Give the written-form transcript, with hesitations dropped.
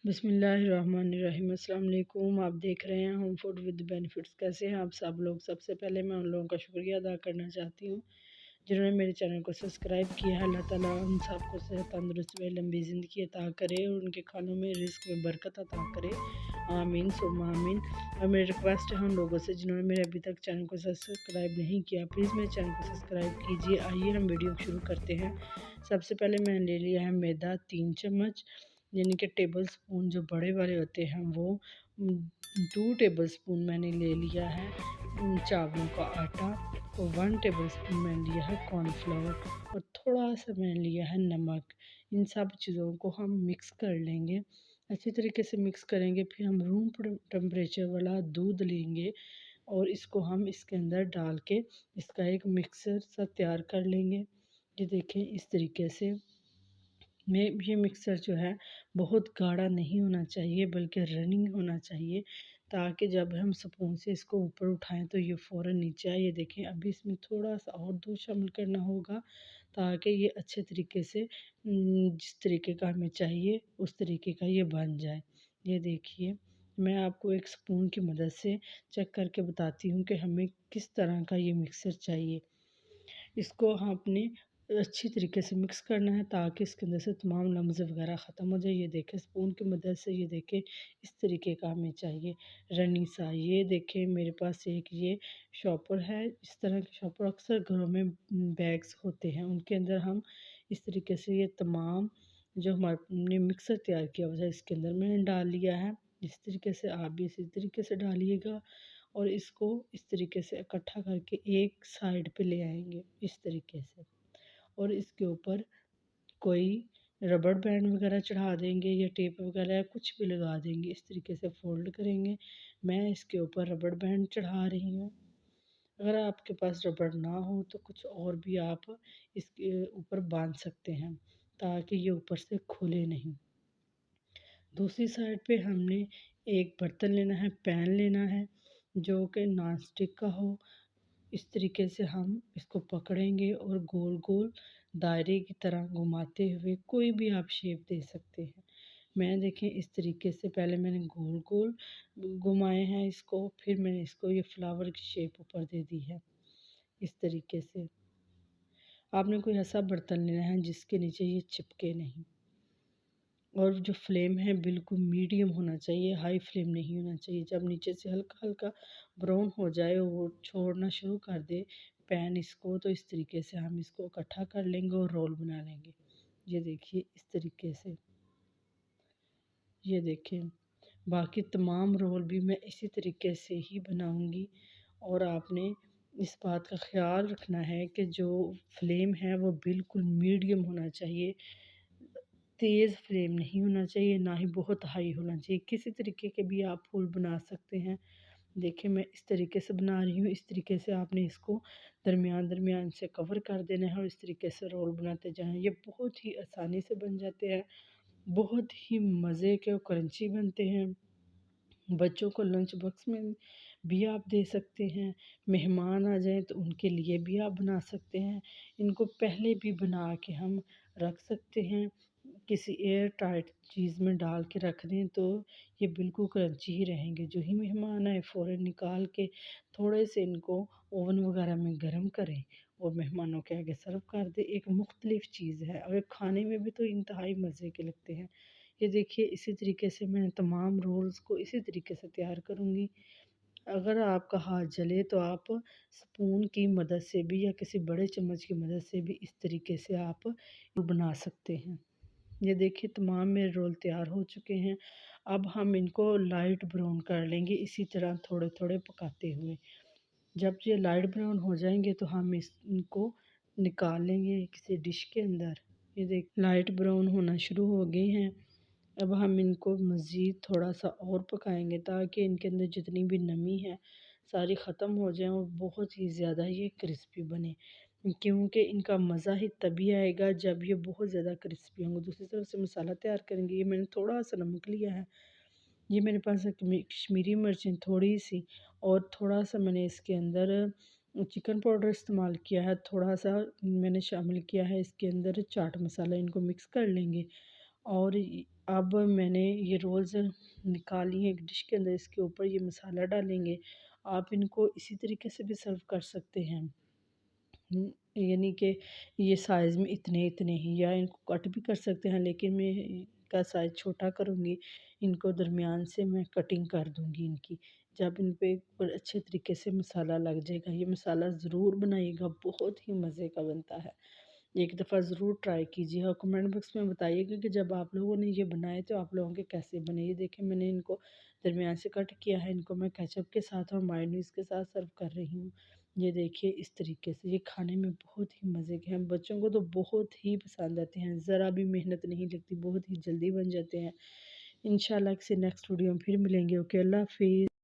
बिस्मिल्लाहिर्रहमानिर्रहीम। अस्सलाम वालेकुम। आप देख रहे हैं होम फूड विद बेनिफिट्स। कैसे हैं आप सब लोग? सबसे पहले मैं उन लोगों का शुक्रिया अदा करना चाहती हूँ जिन्होंने मेरे चैनल को सब्सक्राइब किया है। अल्लाह ताला उन सबको सेहत तंदुरुस्ती व लंबी ज़िंदगी अता करे और उनके खानों में रिस्क में बरकत अता करे। आमीन सुम्मा आमीन। और मेरी रिक्वेस्ट है उन लोगों से जिन्होंने मेरे अभी तक चैनल को सब्सक्राइब नहीं किया, प्लीज़ मेरे चैनल को सब्सक्राइब कीजिए। आइए हम वीडियो शुरू करते हैं। सबसे पहले मैंने ले लिया है मैदा 3 चम्मच, यानी कि टेबल स्पून जो बड़े वाले होते हैं वो 2 टेबल स्पून मैंने ले लिया है चावलों का आटा, और 1 टेबल स्पून मैंने लिया है कॉर्नफ्लोर, और थोड़ा सा मैंने लिया है नमक। इन सब चीज़ों को हम मिक्स कर लेंगे, अच्छी तरीके से मिक्स करेंगे। फिर हम रूम टेम्परेचर वाला दूध लेंगे और इसको हम इसके अंदर डाल के इसका एक मिक्सर सा तैयार कर लेंगे। ये देखें इस तरीके से में ये मिक्सर जो है बहुत गाढ़ा नहीं होना चाहिए बल्कि रनिंग होना चाहिए, ताकि जब हम स्पून से इसको ऊपर उठाएं तो ये फ़ौरन नीचे आए। ये देखें अभी इसमें थोड़ा सा और दूध शामिल करना होगा ताकि ये अच्छे तरीके से जिस तरीके का हमें चाहिए उस तरीके का ये बन जाए। ये देखिए मैं आपको एक स्पून की मदद से चेक करके बताती हूँ कि हमें किस तरह का ये मिक्सर चाहिए। इसको हम अपने अच्छी तरीके से मिक्स करना है ताकि इसके अंदर से तमाम लम्ज़ वगैरह ख़त्म हो जाए। ये देखें स्पून की मदद से, ये देखें इस तरीके का हमें चाहिए रनी सा। ये देखें मेरे पास एक ये शॉपर है, इस तरह के शॉपर अक्सर घरों में बैग्स होते हैं, उनके अंदर हम इस तरीके से ये तमाम जो हमने मिक्सर तैयार किया हुआ है इसके अंदर मैंने डाल लिया है। इस तरीके से आप भी इसी तरीके से डालिएगा और इसको इस तरीके से इकट्ठा करके एक साइड पे ले आएंगे इस तरीके से, और इसके ऊपर कोई रबड़ बैंड वगैरह चढ़ा देंगे या टेप वगैरह कुछ भी लगा देंगे। इस तरीके से फोल्ड करेंगे। मैं इसके ऊपर रबड़ बैंड चढ़ा रही हूँ। अगर आपके पास रबड़ ना हो तो कुछ और भी आप इसके ऊपर बांध सकते हैं ताकि ये ऊपर से खुले नहीं। दूसरी साइड पे हमने एक बर्तन लेना है, पैन लेना है जो कि नॉन स्टिक का हो। इस तरीके से हम इसको पकड़ेंगे और गोल गोल दायरे की तरह घुमाते हुए कोई भी आप शेप दे सकते हैं। मैं देखें इस तरीके से पहले मैंने गोल गोल घुमाए हैं इसको, फिर मैंने इसको ये फ्लावर की शेप ऊपर दे दी है। इस तरीके से आपने कोई ऐसा बर्तन लेना है जिसके नीचे ये चिपके नहीं, और जो फ्लेम है बिल्कुल मीडियम होना चाहिए, हाई फ्लेम नहीं होना चाहिए। जब नीचे से हल्का हल्का ब्राउन हो जाए और वो छोड़ना शुरू कर दे पैन इसको, तो इस तरीके से हम इसको इकट्ठा कर लेंगे और रोल बना लेंगे। ये देखिए इस तरीके से। ये देखें बाकी तमाम रोल भी मैं इसी तरीके से ही बनाऊंगी, और आपने इस बात का ख्याल रखना है कि जो फ्लेम है वो बिल्कुल मीडियम होना चाहिए, तेज़ फ्लेम नहीं होना चाहिए, ना ही बहुत हाई होना चाहिए। किसी तरीके के भी आप फूल बना सकते हैं। देखिए मैं इस तरीके से बना रही हूँ। इस तरीके से आपने इसको दरमियान दरमियान से कवर कर देना है और इस तरीके से रोल बनाते जाएं। ये बहुत ही आसानी से बन जाते हैं, बहुत ही मज़े के और क्रंची बनते हैं। बच्चों को लंच बॉक्स में भी आप दे सकते हैं, मेहमान आ जाएं तो उनके लिए भी आप बना सकते हैं। इनको पहले भी बना के हम रख सकते हैं, किसी एयर टाइट चीज़ में डाल के रख दें तो ये बिल्कुल क्रंची ही रहेंगे। जो ही मेहमान आए फ़ौरन निकाल के थोड़े से इनको ओवन वगैरह में गर्म करें और मेहमानों के आगे सर्व कर दें। एक मुख्तलिफ़ चीज़ है और खाने में भी तो इंतहाई मज़े के लगते हैं। ये देखिए इसी तरीके से मैं तमाम रोल्स को इसी तरीके से तैयार करूँगी। अगर आपका हाथ जले तो आप स्पून की मदद से भी या किसी बड़े चम्मच की मदद से भी इस तरीके से आप बना सकते हैं। ये देखिए तमाम मेरे रोल तैयार हो चुके हैं। अब हम इनको लाइट ब्राउन कर लेंगे इसी तरह थोड़े थोड़े पकाते हुए। जब ये लाइट ब्राउन हो जाएंगे तो हम इनको निकाल लेंगे किसी डिश के अंदर। ये देख लाइट ब्राउन होना शुरू हो गए हैं। अब हम इनको मज़ीद थोड़ा सा और पकाएंगे ताकि इनके अंदर जितनी भी नमी है सारी ख़त्म हो जाए और बहुत ही ज़्यादा ये क्रिस्पी बने, क्योंकि इनका मज़ा ही तभी आएगा जब ये बहुत ज़्यादा क्रिस्पी होंगे। दूसरी तरफ से मसाला तैयार करेंगे। ये मैंने थोड़ा सा नमक लिया है, ये मेरे पास है कश्मीरी मिर्चें थोड़ी सी, और थोड़ा सा मैंने इसके अंदर चिकन पाउडर इस्तेमाल किया है, थोड़ा सा मैंने शामिल किया है इसके अंदर चाट मसाला। इनको मिक्स कर लेंगे और अब मैंने ये रोल्स निकाली हैं एक डिश के अंदर, इसके ऊपर ये मसाला डालेंगे। आप इनको इसी तरीके से भी सर्व कर सकते हैं, यानी कि ये साइज़ में इतने इतने ही, या इनको कट भी कर सकते हैं, लेकिन मैं इनका साइज़ छोटा करूँगी। इनको दरमियान से मैं कटिंग कर दूँगी इनकी। जब इन पे ऊपर अच्छे तरीके से मसाला लग जाएगा, ये मसाला ज़रूर बनाइएगा, बहुत ही मज़े का बनता है। एक दफ़ा ज़रूर ट्राई कीजिएगा, कमेंट बॉक्स में बताइएगा कि जब आप लोगों ने ये बनाए तो आप लोगों के कैसे बने। ये देखें, मैंने इनको दरमियान से कट किया है, इनको मैं केचप के साथ और मायोनीज़ के साथ सर्व कर रही हूँ। ये देखिए इस तरीके से, ये खाने में बहुत ही मज़े के हैं, बच्चों को तो बहुत ही पसंद आते हैं, ज़रा भी मेहनत नहीं लगती, बहुत ही जल्दी बन जाते हैं। इंशाल्लाह किसी नेक्स्ट वीडियो में फिर मिलेंगे। ओके, अल्लाह हाफ़िज़।